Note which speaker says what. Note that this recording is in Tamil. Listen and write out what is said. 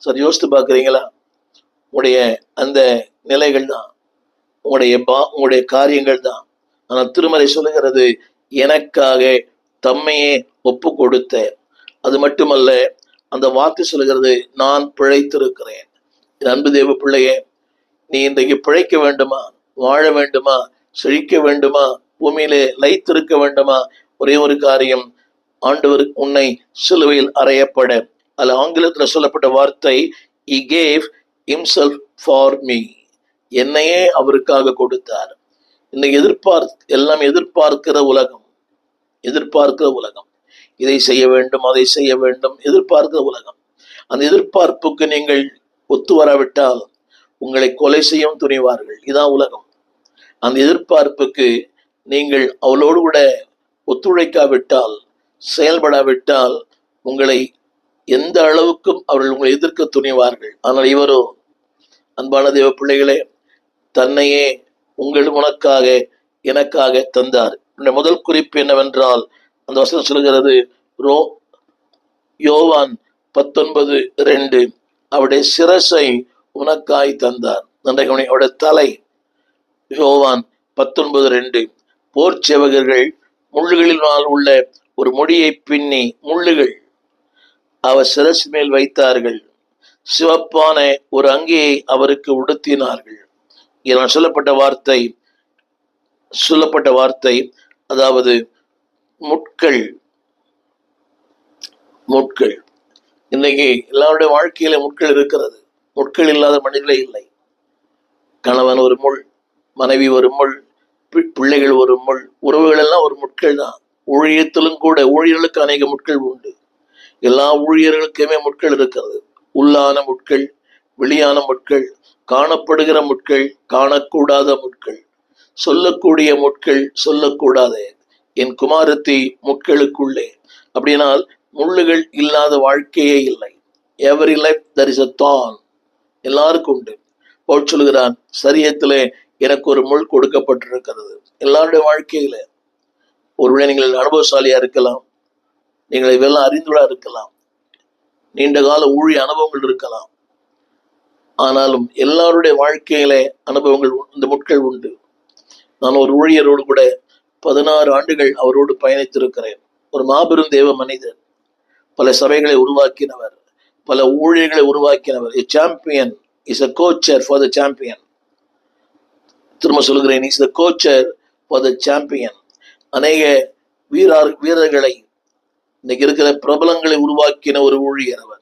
Speaker 1: சரி, யோசித்து பார்க்குறீங்களா? உங்களுடைய அந்த நிலைகள் தான், உங்களுடைய காரியங்கள் தான். ஆனால் திருமறை சொல்லுகிறது, எனக்காக தம்மையே ஒப்பு கொடுத்த. அது மட்டுமல்ல, அந்த வார்த்தை சொல்லுகிறது, நான் பிழைத்திருக்கிறேன். அன்பு தேவ பிள்ளையே, நீ இன்றைக்கு பிழைக்க வேண்டுமா, வாழ வேண்டுமா, செழிக்க வேண்டுமா, பூமியிலே லைத்திருக்க வேண்டுமா? ஒரே ஒரு காரியம், ஆண்டவர் உன்னை சிலுவையில் அறையப்பட, அல்ல ஆங்கிலத்தில் சொல்லப்பட்ட வார்த்தை, he gave himself for me. என்னையே அவருக்காக கொடுத்தார். இன்னைக்கு எல்லாம் எதிர்பார்க்கிற உலகம், இதை செய்ய வேண்டும், அதை செய்ய வேண்டும், எதிர்பார்க்கிற உலகம். அந்த எதிர்பார்ப்புக்கு நீங்கள் ஒத்து வராவிட்டால் உங்களை கொலை செய்யும் துணிவார்கள். இதான் உலகம். அந்த எதிர்பார்ப்புக்கு நீங்கள் அவளோடு கூட ஒத்துழைக்காவிட்டால், செயல்படாவிட்டால், உங்களை எந்த அளவுக்கும் அவர்கள் உங்களை எதிர்க்க துணிவார்கள். ஆனால் இவரோ, அன்பான தேவ பிள்ளைகளே, தன்னையே உனக்காக எனக்காக தந்தார். முதல் குறிப்பு என்னவென்றால், அந்த வசனம் சொல்கிறது, யோவான் 19:2, அவருடைய சிரசை உனக்காய் தந்தார். அவருடைய தலை. யோவான் 19:2, போர் சேவகர்கள் முள்ளுகளினால் உள்ள ஒரு முடியை பின்னி முள்ளுகள் அவர் சிரசு மேல் வைத்தார்கள். சிவப்பான ஒரு அங்கியை அவருக்கு உடுத்தினார்கள். இதனால் சொல்லப்பட்ட வார்த்தை, அதாவது முட்கள். இன்னைக்கு எல்லாருடைய வாழ்க்கையில முட்கள் இருக்கிறது. முட்கள் இல்லாத மனிதர்களே இல்லை. கணவன் ஒரு முள், மனைவி ஒரு முள், பிள்ளைகள் ஒரு முள், உறவுகள் எல்லாம் ஒரு முட்கள் தான். ஊழியத்திலும் கூட ஊழியர்களுக்கு அநேக முட்கள் உண்டு. எல்லா ஊழியர்களுக்குமே முட்கள் இருக்கிறது. உள்ளான முட்கள், வெளியான முட்கள், காணப்படுகிற முட்கள், காணக்கூடாத முட்கள், சொல்லக்கூடிய முட்கள், சொல்லக்கூடாத. என் குமாரத்தி முட்களுக்குள்ளே. அப்படினால் முள்ளுகள் இல்லாத வாழ்க்கையே இல்லை. Every life there is a thorn. எல்லாருக்கும் உண்டு. பவுல் சொல்கிறான், சரியத்திலே எனக்கு ஒரு முள் கொடுக்கப்பட்டிருக்கிறது. எல்லாருடைய வாழ்க்கையில ஒருவேளை நீங்கள் அனுபவசாலியா இருக்கலாம், நீங்கள் இவெல்லாம் அறிந்துள்ளா இருக்கலாம், நீண்ட கால ஊழிய அனுபவங்கள் இருக்கலாம். ஆனாலும் எல்லாருடைய வாழ்க்கையில அனுபவங்கள், இந்த முட்கள் உண்டு. நான் ஒரு ஊழியரோடு கூட 16 ஆண்டுகள் அவரோடு பயணித்திருக்கிறேன். ஒரு மாபெரும் தேவ மனிதர், பல சபைகளை உருவாக்கினவர், பல ஊழியர்களை உருவாக்கினவர். A champion is a coacher for the champion. திரும்ப சொல்கிறேன், is the coacher for the champion. அநேக வீரர்களை, இன்னைக்கு இருக்கிற பிரபலங்களை உருவாக்கின ஒரு ஊழியர் அவர்.